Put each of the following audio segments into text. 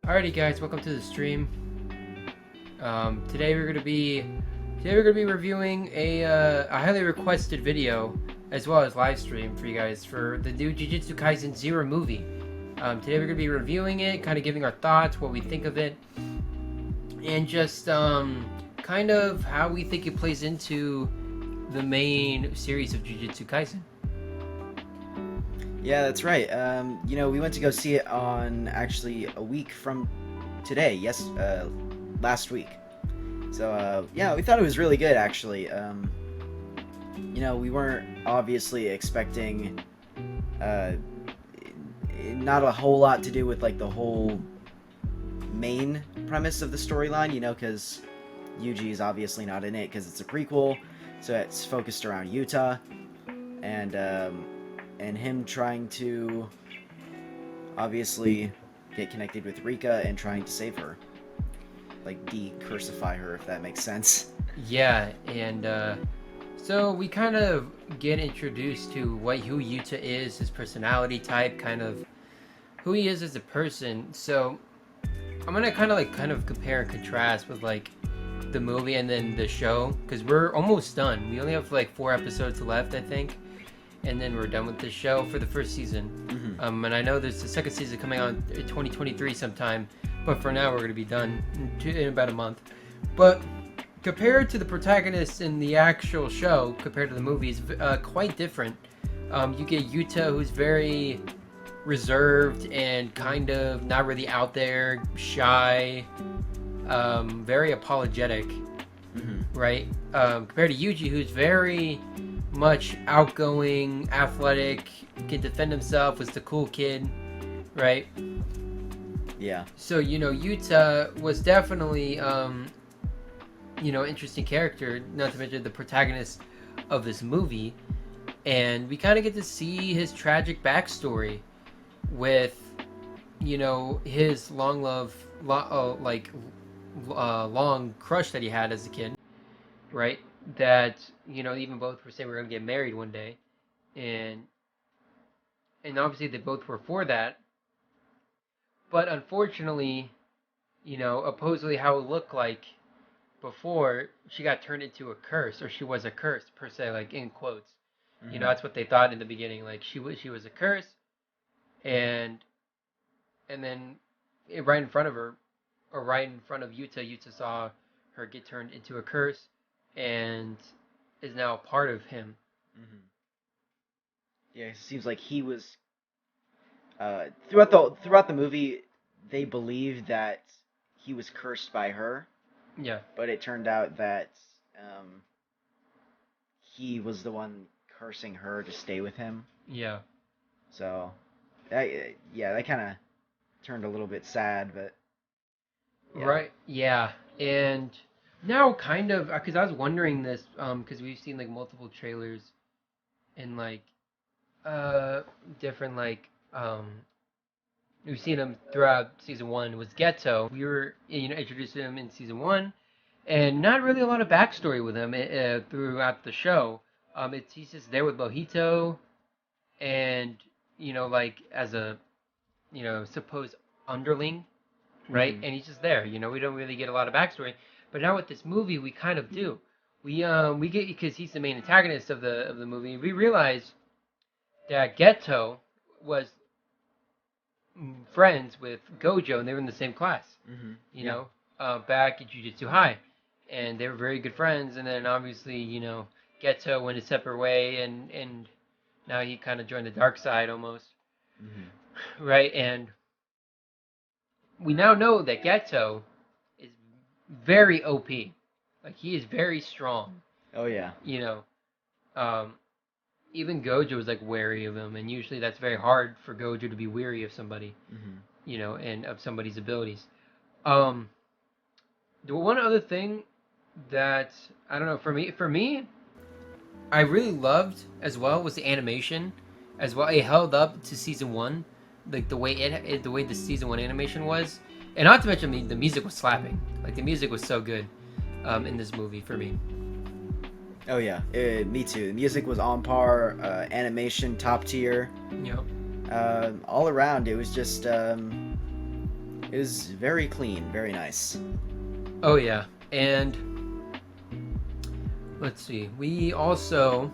Alrighty, guys, welcome to the stream. Today we're gonna be reviewing a highly requested video as well as live stream for you guys for the new Jujutsu Kaisen Zero movie. Today we're gonna be reviewing it, kind of giving our thoughts, what we think of it, and just kind of how we think it plays into the main series of Jujutsu Kaisen. Yeah, that's right. We went to go see it on actually a week from today. Last week. So, we thought it was really good, actually. We weren't obviously expecting not a whole lot to do with, like, the whole main premise of the storyline, because Yuji is obviously not in it because it's a prequel, so it's focused around Yuta, and him trying to obviously get connected with Rika and trying to save her. Like, de-cursify her, if that makes sense. Yeah, and so we kind of get introduced to who Yuta is, his personality type, kind of who he is as a person. So I'm gonna kind of compare and contrast with like the movie and then the show, because we're almost done. We only have like 4 episodes left, I think, and then we're done with the show for the first season. Mm-hmm. And I know there's the second season coming out in 2023 sometime, but for now we're going to be done in about a month. But compared to the protagonist in the actual show, compared to the movies, quite different. You get Yuta, who's very reserved and kind of not really out there, shy, very apologetic, right? Compared to Yuji, who's very much outgoing, athletic, can defend himself, was the cool kid, right? Yeah. So, Yuta was definitely, interesting character, not to mention the protagonist of this movie. And we kind of get to see his tragic backstory with, his long crush that he had as a kid, right? That, even both were saying we're going to get married one day. And obviously they both were for that. But unfortunately, supposedly how it looked like before, she got turned into a curse, or she was a curse, per se, like in quotes. Mm-hmm. That's what they thought in the beginning, like she was a curse, and then right in front of her, or right in front of Yuta saw her get turned into a curse, and is now a part of him. Mm-hmm. Yeah, it seems like he was throughout the movie, they believed that he was cursed by her. Yeah. But it turned out that he was the one cursing her to stay with him. Yeah. So, that kind of turned a little bit sad, but... Yeah. Right, yeah. And now kind of, because I was wondering this, because we've seen, like, multiple trailers and, like, different, like, we've seen him throughout season 1 was Geto. We were, introduced to him in season 1, and not really a lot of backstory with him throughout the show. He's just there with Mojito, and, like, as a, supposed underling, right? Mm-hmm. And he's just there, we don't really get a lot of backstory. But now with this movie, we kind of do. We get, because he's the main antagonist of the movie, we realize that Geto was friends with Gojo, and they were in the same class, back at Jujutsu High, and they were very good friends. And then obviously, Geto went a separate way, and now he kind of joined the dark side almost, right? And we now know that Geto is very OP, like he is very strong. Oh yeah. Even Gojo was like wary of him, and usually that's very hard for Gojo to be weary of somebody, and of somebody's abilities. The one other thing that I don't know, for me, I really loved as well was the animation, as well. It held up to season 1, like the way the season 1 animation was, and not to mention the music was slapping. Like the music was so good in this movie for me. Oh yeah, me too. The music was on par, animation top tier. Yep. All around, it was just It was very clean, very nice. Oh yeah, and let's see. We also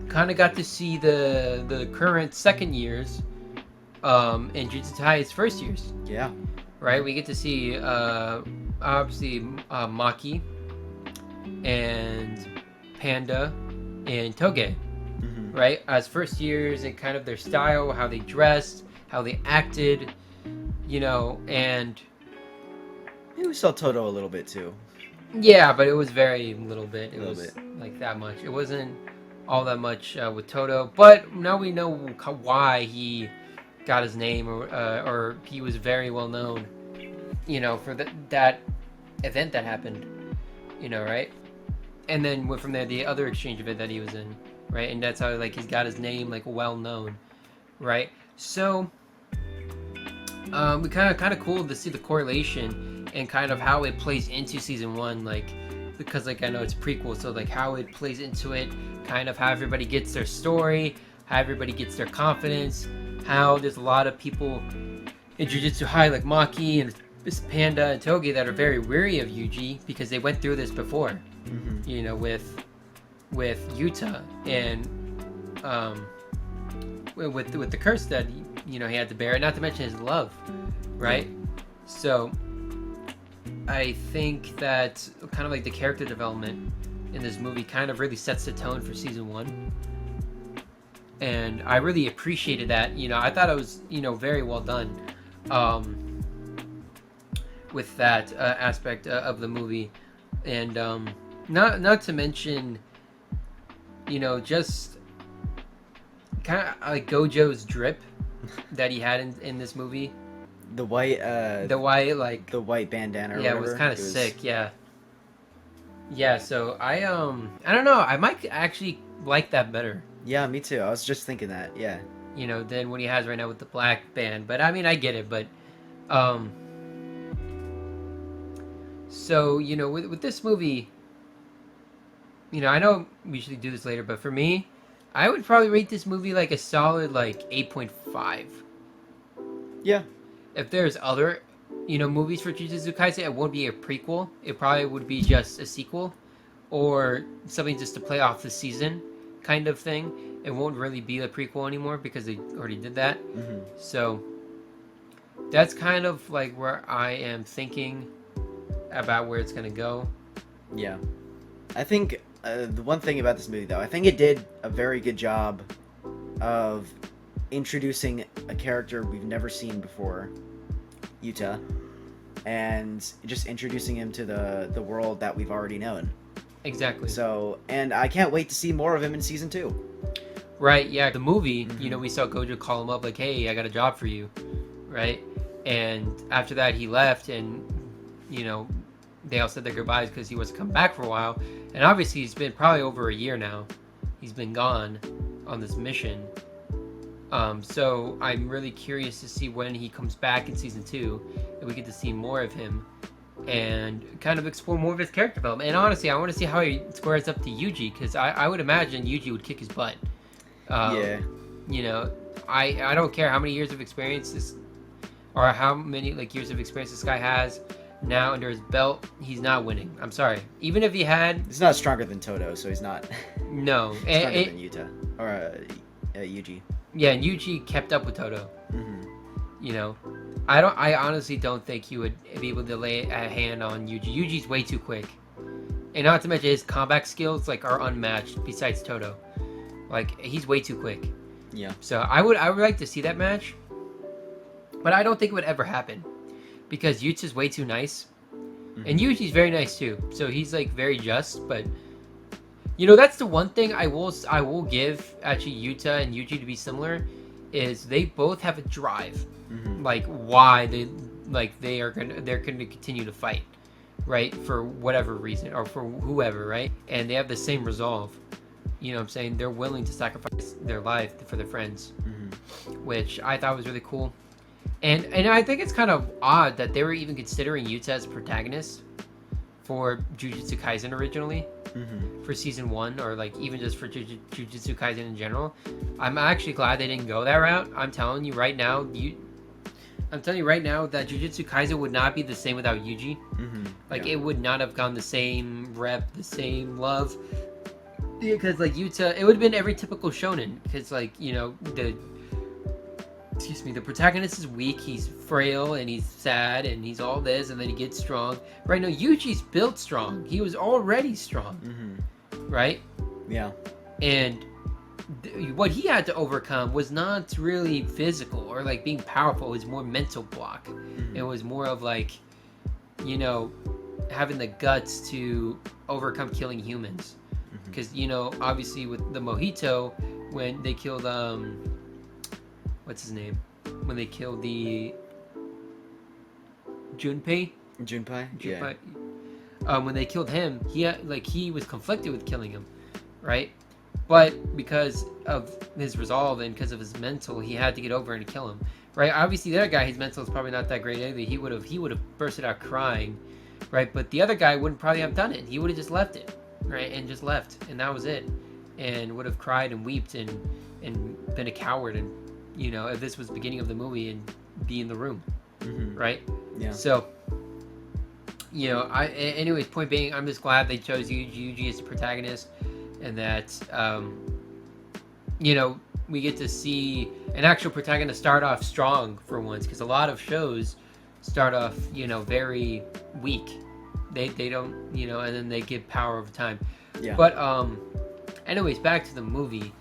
kind of got to see the current second years in Jujutsu Kaisen's first years. Yeah. Right? We get to see obviously Maki and Panda and Toge, Mm-hmm. right? As first years and kind of their style, how they dressed, how they acted, and Maybe we saw Toto a little bit too. yeah, but it was very little bit. It Little was bit. like that much. It wasn't all that much with Toto, but now we know why he got his name, or he was very well known, for that event that happened, right? And then went from there the other exchange event that he was in, right? And that's how like he's got his name like well known, right? So we kind of cool to see the correlation and kind of how it plays into season one, like because like I know it's prequel, so like how it plays into it, kind of how everybody gets their story, how everybody gets their confidence, how there's a lot of people in Jujutsu High like Maki and this Panda and Toge that are very weary of Yuji because they went through this before, Mm-hmm. with Yuta and with the curse that he had to bear, not to mention his love, right? So I think that kind of like the character development in this movie kind of really sets the tone for season one, and I really appreciated that. I thought it was very well done with that aspect of the movie, and not to mention just kind of like Gojo's drip that he had in this movie. The white the white bandana or yeah, whatever. it was kind of sick. Yeah, so I don't know, I might actually like that better, Yeah, me too. I was just thinking that. Yeah. than what he has right now with the black band. But I mean, I get it. But um so with this movie, I know we usually do this later, but for me, I would probably rate this movie like a solid like 8.5. Yeah. If there's other movies for Jujutsu Kaisen, it won't be a prequel. It probably would be just a sequel or something just to play off the season kind of thing. It won't really be a prequel anymore because they already did that. Mm-hmm. So that's kind of like where I am thinking about where it's gonna go. Yeah. I think the one thing about this movie, though, I think it did a very good job of introducing a character we've never seen before, Yuta, and just introducing him to the world that we've already known. Exactly. So, and I can't wait to see more of him in season 2. Right, yeah, the movie, Mm-hmm. we saw Gojo call him up like, hey, I got a job for you, right? And after that, he left, and, they all said their goodbyes because he wasn't come back for a while. And obviously, he's been probably over a year now. He's been gone on this mission. So I'm really curious to see when he comes back in season 2, and we get to see more of him and kind of explore more of his character development. And honestly, I want to see how he squares up to Yuji, because I would imagine Yuji would kick his butt. Yeah. I don't care how many years of experience this, or how many like years of experience this guy has now under his belt. He's not winning. I'm sorry. Even if he had, He's not stronger than Toto, so he's not no. stronger than Yuta. Or Yuji. Yeah, and Yuji kept up with Toto. Mm-hmm. I honestly don't think he would be able to lay a hand on Yuji. Yuji's way too quick, and not to mention his combat skills like are unmatched. Besides Toto, like he's way too quick. Yeah. So I would like to see that match, but I don't think it would ever happen because Yuta's way too nice, and Yuji's very nice too. So he's like very just, but that's the one thing I will give actually Yuta and Yuji to be similar, is they both have a drive, like why they're gonna continue to fight, right, for whatever reason or for whoever, right, and they have the same resolve. You know what I'm saying? They're willing to sacrifice their life for their friends, which I thought was really cool. And I think it's kind of odd that they were even considering Yuta as a protagonist for Jujutsu Kaisen originally, for season 1, or like even just for Jujutsu Kaisen in general. I'm actually glad they didn't go that route. I'm telling you right now, I'm telling you right now that Jujutsu Kaisen would not be the same without Yuji. Like, it would not have gone the same rep, the same love. Because, like, Yuta, it would have been every typical shonen. Because, like, you know, the protagonist is weak, he's frail, and he's sad, and he's all this, and then he gets strong. Right now, Yuji's built strong. He was already strong. Right? Yeah. And what he had to overcome was not really physical or, like, being powerful. It was more mental block. It was more of, like, you know, having the guts to overcome killing humans. Because, you know, obviously with the Mojito, when they killed, what's his name? When they killed the Junpei? Yeah. When they killed him, he was conflicted with killing him, right? But because of his resolve and because of his mental, he had to get over and kill him, right? Obviously, the other guy, his mental is probably not that great either. He would have bursted out crying, right? But the other guy wouldn't probably have done it. He would have just left it, right? And just left, and that was it. And would have cried and wept and been a coward, and, you know, if this was the beginning of the movie, and be in the room, right? Yeah. So, you know, anyways, point being, I'm just glad they chose Yuji as the protagonist, and that, you know, we get to see an actual protagonist start off strong for once, because a lot of shows start off, you know, very weak. They don't, you know, and then they get power over time. Yeah. But anyways, back to the movie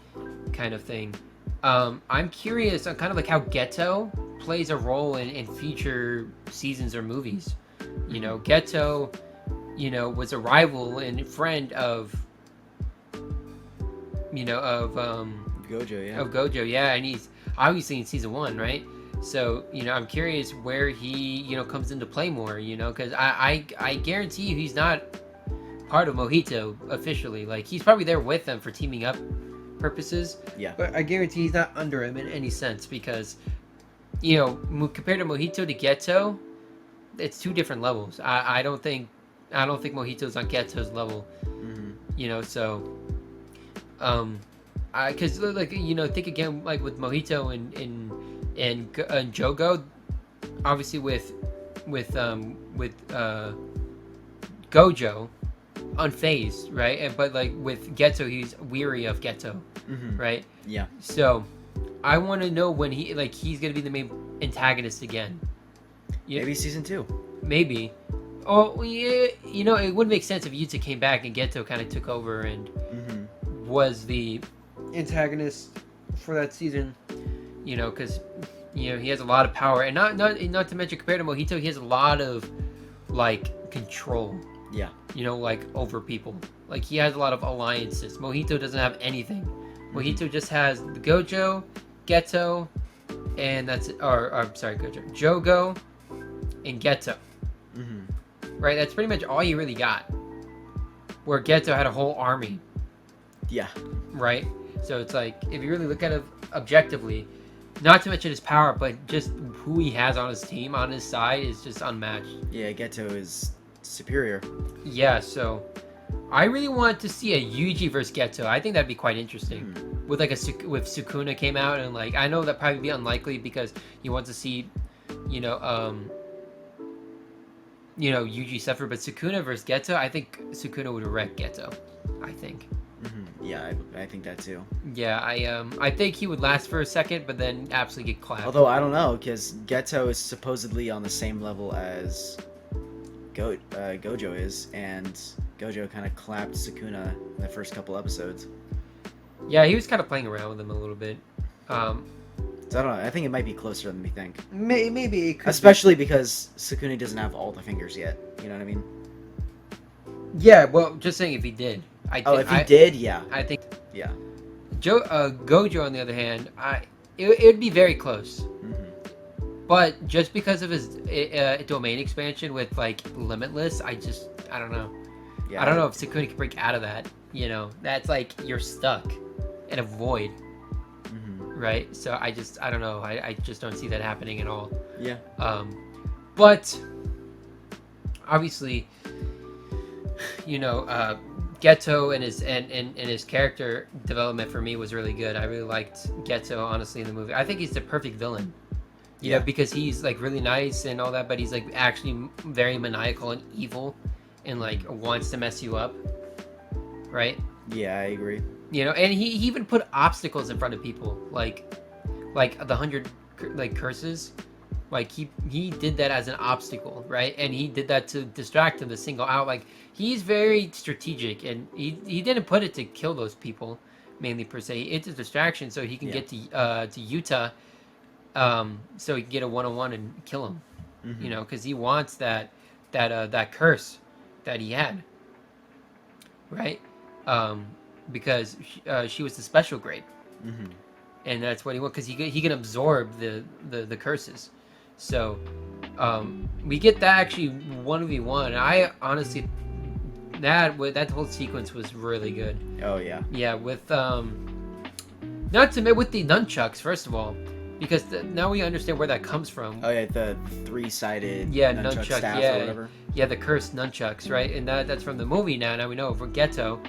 kind of thing. I'm curious on kind of like how Geto plays a role in future seasons or movies. You know, Geto, you know, was a rival and friend of, you know, of Gojo, yeah. Of Gojo, yeah, and he's obviously in season 1, right? So, you know, I'm curious where he, you know, comes into play more, you know, because I guarantee you he's not part of Mojito officially. Like, he's probably there with them for teaming up purposes. Yeah. But I guarantee he's not under him in any sense, because, you know, compared to Mojito to Geto, it's 2 different levels. I don't think Mojito's on Geto's level. You know, so because, like, you know, think again, like with Mojito and Jogo, obviously with Gojo, unfazed, right? But like with Geto, he's weary of Geto, right? Yeah. So I want to know when he's gonna be the main antagonist again. Maybe season 2. Maybe. Oh, yeah, you know, it would make sense if Yuta came back and Geto kind of took over and was the antagonist for that season. You know, because, you know, he has a lot of power, and not to mention, compared to Mojito, he has a lot of, like, control. Yeah. You know, like, over people. Like, he has a lot of alliances. Mojito doesn't have anything. Mojito just has the Gojo, Geto, and that's it. Or sorry, Gojo. Jogo and Geto. Right? That's pretty much all you really got. Where Geto had a whole army. Yeah. Right? So it's like, if you really look at it objectively, not to mention his power, but just who he has on his team, on his side, is just unmatched. Yeah, Geto is superior. Yeah, so I really want to see a Yuji versus Geto. I think that'd be quite interesting. With like with Sukuna came out, and like, I know that'd probably be unlikely because you want to see, you know, Yuji suffer, but Sukuna versus Geto, I think Sukuna would wreck Geto. I think. Yeah, I think that too. Yeah, I think he would last for a second, but then absolutely get clapped. Although I don't know, because Geto is supposedly on the same level as Gojo is, and Gojo kind of clapped Sukuna in the first couple episodes. Yeah, he was kind of playing around with him a little bit. So I don't know. I think it might be closer than we think. Maybe it could especially because Sukuna doesn't have all the fingers yet. You know what I mean? Yeah, well, just saying if he did. If he did, yeah. I think. Yeah. Gojo, on the other hand, it would be very close. But just because of his domain expansion with, like, Limitless, I don't know. Yeah, I don't know if Sukuna can break out of that. You know, that's like you're stuck in a void. Right? So I don't know. I just don't see that happening at all. Yeah. But obviously, you know, Geto and his character development for me was really good. I really liked Geto, honestly, in the movie. I think he's the perfect villain. You know, because he's like really nice and all that, but he's like actually very maniacal and evil, and like wants to mess you up, right? Yeah, I agree. You know, and he even put obstacles in front of people, like the 100 like curses. Like he did that as an obstacle, right? And he did that to distract him, to single out. Like he's very strategic, and he didn't put it to kill those people, mainly per se. It's a distraction so he can get to Yuta, so he can get a 1-on-1 and kill him. Mm-hmm. You know, because he wants that curse that he had, right? Because she was the special grade, and that's what he wants, because he can absorb the curses. So we get that actually 1v1, and I honestly that whole sequence was really good. Oh yeah. Yeah, with not to admit with the nunchucks, first of all, because now we understand where that comes from. Oh yeah, the 3-sided nunchuck staff yeah, or whatever. Yeah, the cursed nunchucks, right? And that's from the movie now. Now we know for Geto.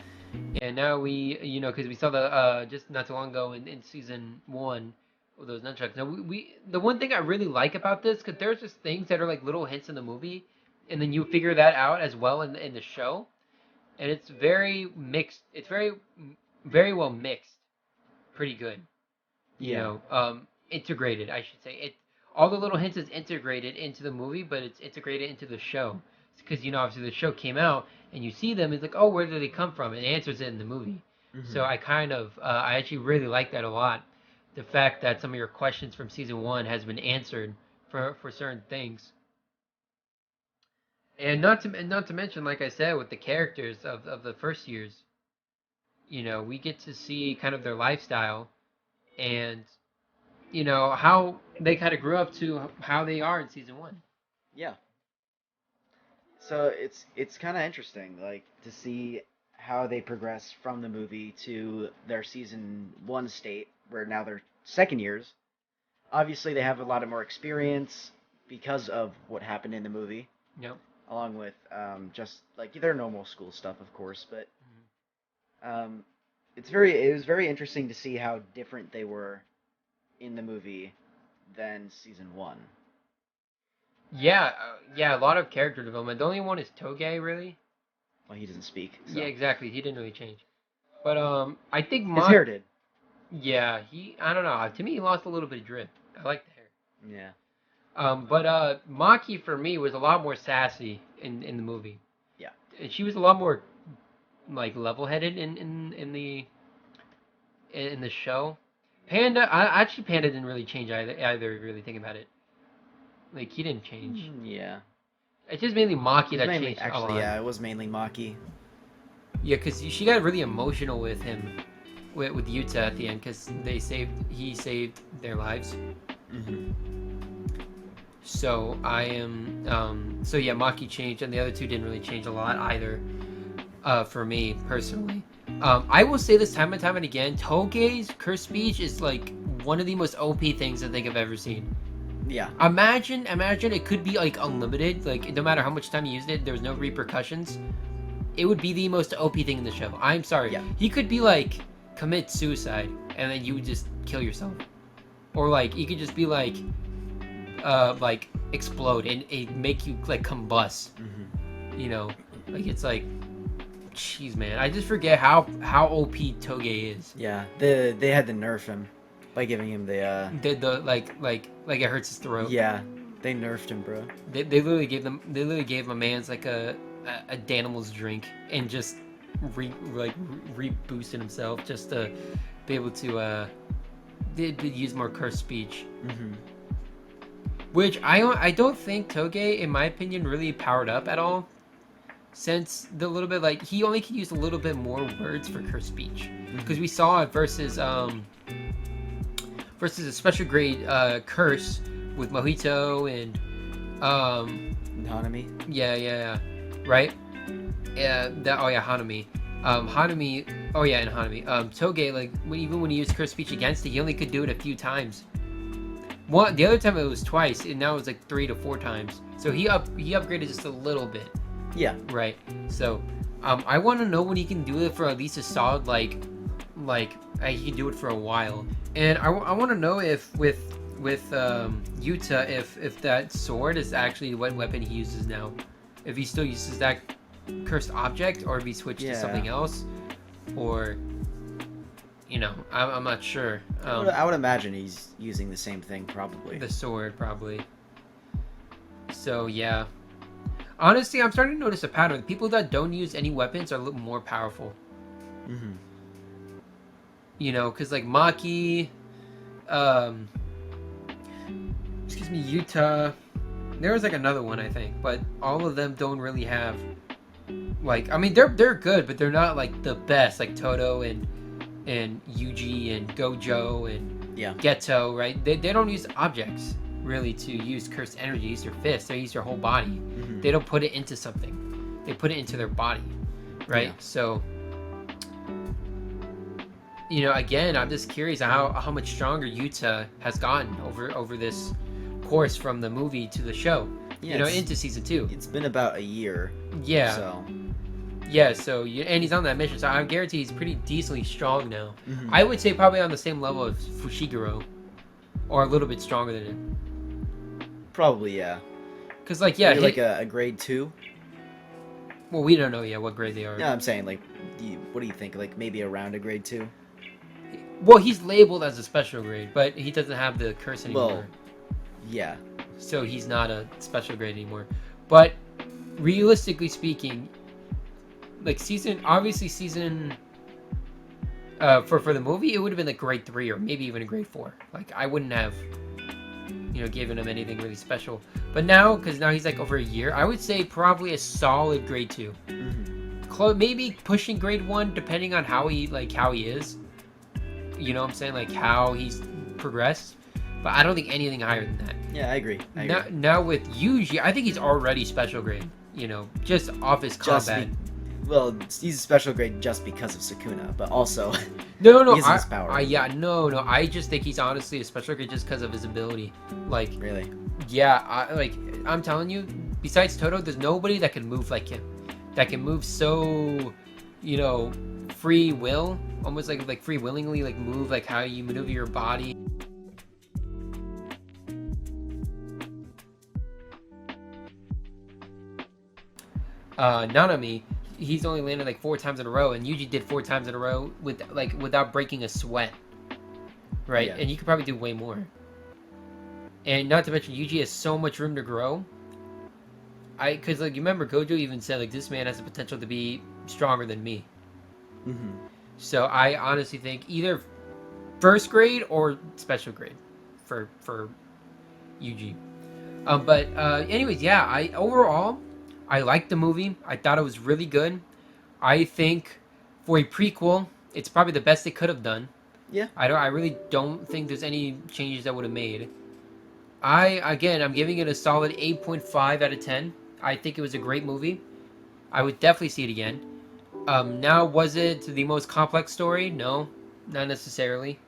And now we, you know, because we saw the just not too long ago in season 1 with those nunchucks. Now we the one thing I really like about this, because there's just things that are like little hints in the movie, and then you figure that out as well in the show, and it's very mixed. It's very well mixed, pretty good. You know, integrated, I should say. It all the little hints is integrated into the movie, but it's integrated into the show. Because, you know, obviously the show came out and you see them, it's like, oh, where did they come from? It answers it in the movie. So I kind of I actually really like that a lot, the fact that some of your questions from season 1 has been answered for certain things. And not to mention, like I said, with the characters of the first years, you know, we get to see kind of their lifestyle, and you know how they kind of grew up to how they are in season 1. Yeah. So it's kind of interesting, like, to see how they progress from the movie to their season 1 state, where now they're second years. Obviously, they have a lot of more experience because of what happened in the movie. Yep. Along with just like their normal school stuff, of course, but it was very interesting to see how different they were in the movie than season 1. Yeah, a lot of character development. The only one is Toge, really. Well, he doesn't speak. So. Yeah, exactly. He didn't really change. But I think his hair did. Yeah, I don't know. To me, he lost a little bit of drip. I like the hair. Yeah. But Maki for me was a lot more sassy in the movie. Yeah. And she was a lot more like level-headed in the show. Panda didn't really change either. Really thinking about it. Like, he didn't change. Yeah. It's just mainly Maki that changed actually, a lot. Yeah, it was mainly Maki. Yeah, because she got really emotional with him, with Yuta at the end, because he saved their lives. So so yeah, Maki changed, and the other two didn't really change a lot either, for me, personally. I will say this time and time and again, Toge's curse speech is like one of the most OP things I think I've ever seen. Yeah. Imagine it could be like unlimited, like no matter how much time you used it, there was no repercussions. It would be the most OP thing in the show. I'm sorry. Yeah. He could be like commit suicide and then you would just kill yourself. Or like he could just be like explode and it make you like combust. You know, like it's like, jeez, man, I just forget how OP Toge is. Yeah, they had to nerf him by giving him the like it hurts his throat. Yeah, they nerfed him, bro. They literally gave my man's like a Danimal's drink and just reboosted himself just to be able to use more cursed speech. Which I don't think Toge, in my opinion, really powered up at all. Since the little bit, like, he only could use a little bit more words for cursed speech. Because we saw it versus a special grade curse with Mojito and Hanami. Yeah. Right? Yeah, Hanami. Hanami, and Hanami. Toge, like, even when he used cursed speech against it, he only could do it a few times. The other time it was twice, and now it's like 3 to 4 times. So he upgraded just a little bit. Yeah. Right. So, I want to know when he can do it for at least a solid, like he can do it for a while. And I want to know if with Yuta if that sword is actually what weapon he uses now. If he still uses that cursed object, or if he switched to something else, or I'm not sure. I would imagine he's using the same thing, probably. The sword, probably. So yeah, honestly, I'm starting to notice a pattern. People that don't use any weapons are a little more powerful. Mm-hmm. Because like Maki, Yuta. There was like another one, I think, but all of them don't really have they're good, but they're not like the best, like Toto and Yuji and Gojo and Geto, right? They don't use objects really to use cursed energy. They use their fists. They use their whole body. Mm-hmm. They don't put it into something. They put it into their body, right? Yeah. So again, I'm just curious how much stronger Yuta has gotten over this course from the movie to the show. Into season 2. It's been about a year. Yeah. So. Yeah, and he's on that mission, so I guarantee he's pretty decently strong now. Mm-hmm. I would say probably on the same level as Fushiguro, or a little bit stronger than him. Probably, yeah. Because, like a grade 2? Well, we don't know yet what grade they are. No, I'm saying, like, what do you think? Like, maybe around a grade 2? Well, he's labeled as a special grade, but he doesn't have the curse anymore. Well, yeah. So he's not a special grade anymore. But, realistically speaking, like season for the movie, it would have been like grade 3 or maybe even a grade 4. Like I wouldn't have given him anything really special. But now, because now he's like over a year, I would say probably a solid grade 2. Mm-hmm. Maybe pushing grade 1 depending on how he is. You know what I'm saying? Like how he's progressed. But I don't think anything higher than that. Yeah, I agree. Now with Yuji, I think he's already special grade. Just off his combat. Well, he's a special grade just because of Sukuna, but also no, his power. I just think he's honestly a special grade just because of his ability. Like, really? Yeah, I'm telling you, besides Toto, there's nobody that can move like him. That can move so, free will, almost like free willingly, like move like how you maneuver your body. Nanami, he's only landed like 4 times in a row, and Yuji did 4 times in a row without breaking a sweat, right? Yeah. And you could probably do way more. And not to mention, Yuji has so much room to grow. Because you remember Gojo even said like this man has the potential to be stronger than me. Mm-hmm. So I honestly think either first grade or special grade for Yuji. But anyways, yeah. Overall, I liked the movie. I thought it was really good. I think for a prequel, it's probably the best they could have done. Yeah. I really don't think there's any changes that would have made. I'm giving it a solid 8.5 out of 10. I think it was a great movie. I would definitely see it again. Now, was it the most complex story? No, not necessarily.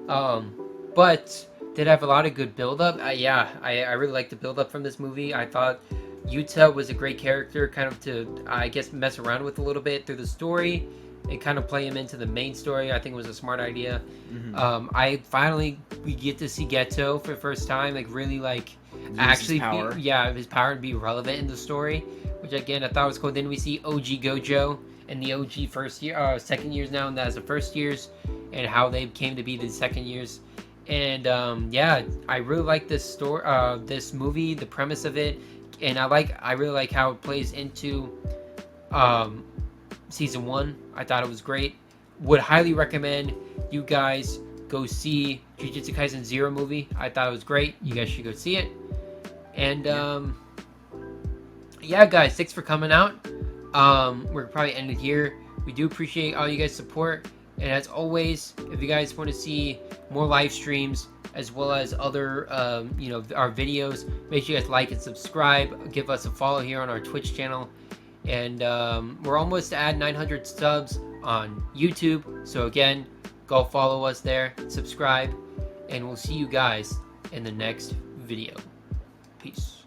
But did have a lot of good build-up. I really liked the build-up from this movie. I thought Yuta was a great character, kind of to, I guess, mess around with a little bit through the story and kind of play him into the main story. I think it was a smart idea. Mm-hmm. We get to see Geto for the first time, like really like use actually his power. And be relevant in the story, which again I thought was cool. Then we see OG Gojo and the OG second years now, and that's the first years, and how they came to be the second years. And I really like this story, this movie, the premise of it, and I really like how it plays into season 1. I thought it was great. Would highly recommend you guys go see Jujutsu Kaisen 0 movie. I thought it was great. You guys should go see it. And guys, thanks for coming out. We're probably ended here. We do appreciate all you guys' support. And as always, if you guys want to see more live streams as well as other, our videos, make sure you guys like and subscribe. Give us a follow here on our Twitch channel. And we're almost at 900 subs on YouTube. So again, go follow us there, subscribe, and we'll see you guys in the next video. Peace.